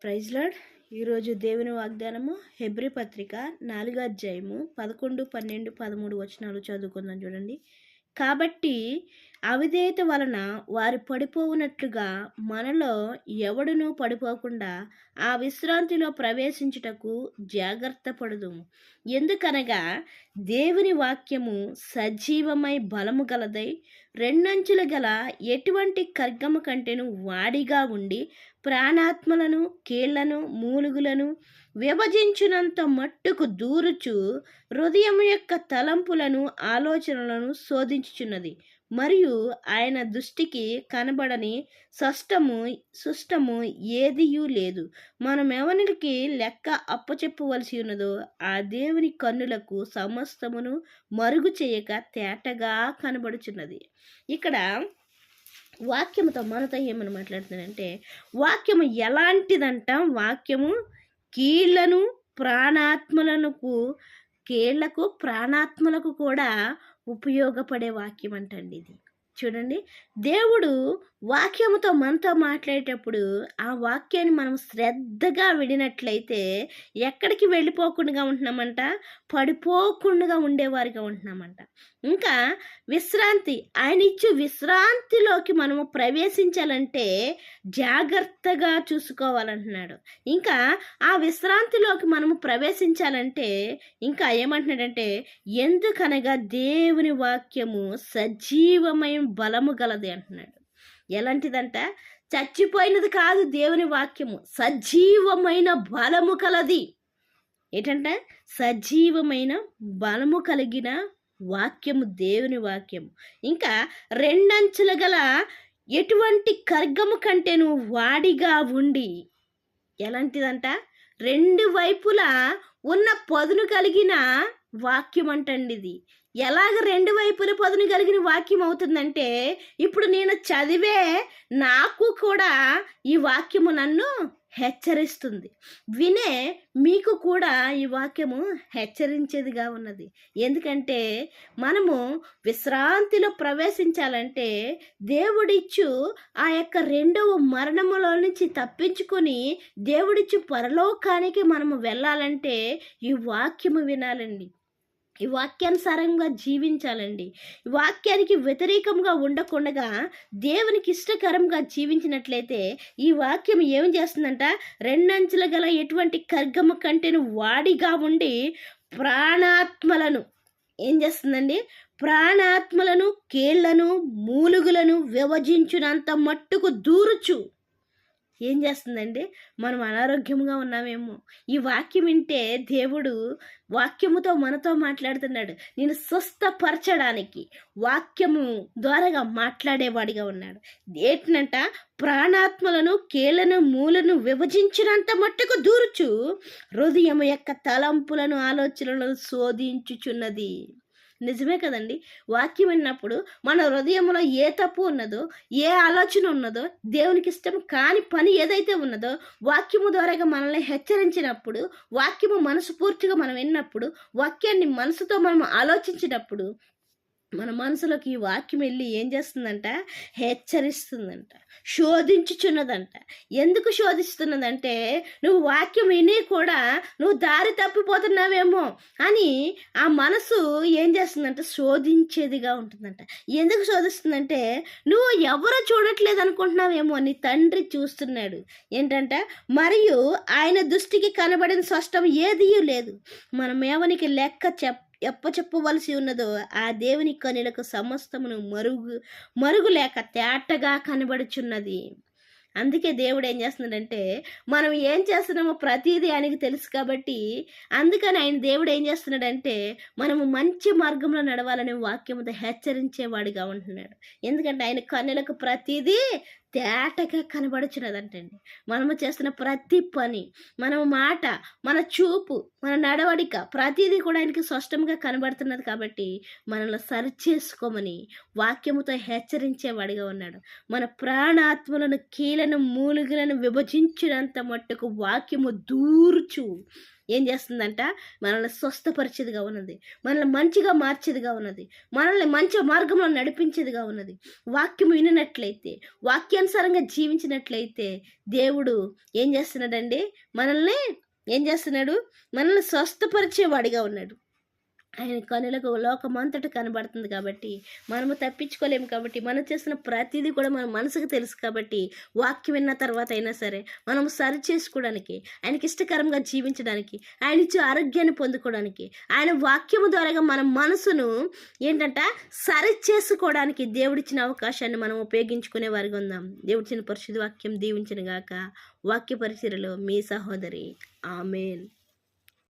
Praise lord. ఈరోజు దేవుని వాగ్దానము హెబ్రీ పత్రిక 4వ అధ్యాయము 11, 12, 13 వచనాలు చదువుకుందాం. చూడండి. కాబట్టి అవిధేయత వలన వారు పడిపోవునట్లుగా మనలో ఎవడునూ పడిపోకుండా ఆ విశ్రాంతిలో ప్రవేశించుటకు జాగ్రత్త పడుదుము. ఎందుకనగా దేవుని వాక్యము సజీవమై బలము గలదై రెండంచులు గల ఎటువంటి ఖడ్గము కంటేను వాడిగా ఉండి ప్రాణాత్మలను కీళ్లను మూలుగులను విభజించినంత మట్టుకు దూరుచు హృదయం యొక్క తలంపులను ఆలోచనలను శోధించుచున్నది. మరియు ఆయన దృష్టికి కనబడని సుష్టము ఏదియూ లేదు. మనం ఎవరికి లెక్క అప్పచెప్పవలసి ఉన్నదో ఆ దేవుని కన్నులకు సమస్తమును మరుగు చేయక తేటగా కనబడుచున్నది. ఇక్కడ వాక్యముతో మనతో ఏమని మాట్లాడుతుందంటే, వాక్యము ఎలాంటిదంట? వాక్యము కీళ్లకు ప్రాణాత్మలకు కూడా ఉపయోగపడే వాక్యం అంటండి ఇది. చూడండి, దేవుడు వాక్యముతో మనతో మాట్లాడేటప్పుడు ఆ వాక్యాన్ని మనం శ్రద్ధగా విడినట్లయితే ఎక్కడికి వెళ్ళిపోకుండా ఉంటున్నామంట, పడిపోకుండా ఉండేవారిగా ఉంటున్నామంట. ఇంకా విశ్రాంతి, ఆయన ఇచ్చే విశ్రాంతిలోకి మనము ప్రవేశించాలంటే జాగ్రత్తగా చూసుకోవాలంటున్నాడు. ఇంకా ఆ విశ్రాంతిలోకి మనము ప్రవేశించాలంటే ఇంకా ఏమంటున్నాడంటే, ఎందుకనగా దేవుని వాక్యము సజీవమైన బలము గలది అంటున్నాడు. ఎలాంటిదంట? చచ్చిపోయినది కాదు, దేవుని వాక్యము సజీవమైన బలము కలది. ఏంటంటే సజీవమైన బలము కలిగిన వాక్యము దేవుని వాక్యము. ఇంకా రెండంచులు గల ఎటువంటి ఖడ్గము కంటేను వాడిగా ఉండి, ఎలాంటిదంట? రెండు వైపులా ఉన్న పదును కలిగిన వాక్యం అంటండి ఇది. ఎలాగ రెండు వైపుల పదును కలిగిన వాక్యం అవుతుందంటే, ఇప్పుడు నేను చదివే నాకు కూడా ఈ వాక్యము నన్ను హెచ్చరిస్తుంది. వినే మీకు కూడా ఈ వాక్యము హెచ్చరించేదిగా ఉన్నది. ఎందుకంటే మనము విశ్రాంతిలో ప్రవేశించాలంటే దేవుడిచ్చు ఆ యొక్క రెండవ మరణములో నుంచి తప్పించుకొని దేవుడిచ్చు పరలోకానికి మనము వెళ్ళాలంటే ఈ వాక్యము వినాలండి. ఈ వాక్యానుసారంగా జీవించాలండి. ఈ వాక్యానికి వ్యతిరేకంగా ఉండకుండా దేవునికి ఇష్టకరంగా జీవించినట్లయితే ఈ వాక్యం ఏం చేస్తుందంట? రెండంచులు గల ఎటువంటి ఖడ్గము కంటేను వాడిగా ఉండి ప్రాణాత్మలను ఏం చేస్తుందండి? ప్రాణాత్మలను కీళ్లను మూలుగులను విభజించినంత మట్టుకు దూరుచు ఏం చేస్తుందండి? మనం అనారోగ్యంగా ఉన్నామేమో, ఈ వాక్యం వింటే దేవుడు వాక్యముతో మనతో మాట్లాడుతున్నాడు. నేను స్వస్థపరచడానికి వాక్యము ద్వారాగా మాట్లాడేవాడిగా ఉన్నాడు. ఏంటంట? ప్రాణాత్మలను కీళ్లను మూలను విభజించినంత మట్టుకు దూరుచు హృదయం యొక్క తలంపులను ఆలోచనలను శోధించుచున్నది. నిజమే కదండి. వాక్యం విన్నప్పుడు మన హృదయంలో ఏ తప్పు ఉన్నదో, ఏ ఆలోచన ఉన్నదో, దేవునికి ఇష్టం కాని పని ఏదైతే ఉన్నదో వాక్యము ద్వారాగా మనల్ని హెచ్చరించినప్పుడు, వాక్యము మనస్ఫూర్తిగా మనం విన్నప్పుడు, వాక్యాన్ని మనసుతో మనం ఆలోచించినప్పుడు మన మనసులోకి ఈ వాక్యం వెళ్ళి ఏం చేస్తుందంట? హెచ్చరిస్తుందంట, శోధించుచున్నదంట. ఎందుకు శోధిస్తున్నదంటే, నువ్వు వాక్యం విని కూడా నువ్వు దారి తప్పిపోతున్నావేమో అని ఆ మనసు ఏం చేస్తుందంట? శోధించేదిగా ఉంటుందంట. ఎందుకు శోధిస్తుందంటే, నువ్వు ఎవరో చూడట్లేదు అనుకుంటున్నావేమో, నీ తండ్రి చూస్తున్నాడు. ఏంటంట? మరియు ఆయన దృష్టికి కనబడిన స్పష్టం ఏదీ లేదు. మనం ఏమనికి లెక్క చెప్పవలసి ఉన్నదో ఆ దేవుని కనులకు సమస్తమును మరుగు లేక తేటగా కనబడుచున్నది. అందుకే దేవుడు ఏం చేస్తున్నాడంటే, మనం ఏం చేస్తున్నామో ప్రతిదీ ఆయనకి తెలుసు కాబట్టి, అందుకని ఆయన దేవుడు ఏం చేస్తున్నాడంటే మనము మంచి మార్గంలో నడవాలని వాక్యముతో హెచ్చరించేవాడిగా ఉంటున్నాడు. ఎందుకంటే ఆయన కన్నులకు ప్రతిదీ తేటగా కనబడుచున్నదంటండి. మనము చేస్తున్న ప్రతి పని, మన మాట, మన చూపు, మన నడవడిక ప్రతిదీ కూడా ఆయనకి స్పష్టంగా కనబడుతున్నది. కాబట్టి మనల్ని సరిచేసుకోమని వాక్యముతో హెచ్చరించేవాడిగా ఉన్నాడు. మన ప్రాణాత్మలను కీళ్లను మూలుగులను విభజించినంత మట్టుకు వాక్యము దూర్చు ఏం చేస్తుందంట, మనల్ని స్వస్థపరిచేదిగా ఉన్నది, మనల్ని మంచిగా మార్చేదిగా ఉన్నది, మనల్ని మంచి మార్గంలో నడిపించేదిగా ఉన్నది. వాక్యం వినినట్లయితే, వాక్యానుసారంగా జీవించినట్లయితే దేవుడు ఏం చేస్తున్నాడండి, మనల్ని ఏం చేస్తున్నాడు, మనల్ని స్వస్థపరిచేవాడిగా ఉన్నాడు. ఆయన కనులకు లోకమంతట కనబడుతుంది కాబట్టి మనము తప్పించుకోలేము. కాబట్టి మనం చేస్తున్న ప్రతిదీ కూడా మన మనసుకు తెలుసు. కాబట్టి వాక్యం విన్న తర్వాత అయినా సరే మనం సరి చేసుకోవడానికి, ఆయనకి ఇష్టకరంగా జీవించడానికి, ఆయన ఇచ్చే ఆరోగ్యాన్ని పొందుకోవడానికి, ఆయన వాక్యము ద్వారాగా మన మనసును సరి చేసుకోవడానికి దేవుడిచ్చిన అవకాశాన్ని మనం ఉపయోగించుకునే వారిగా ఉందాం. దేవుడిచ్చిన పరిశుద్ధ వాక్యం దీవించిన గాక. వాక్య పరిచర్యలో మీ సహోదరి. ఆమేన్.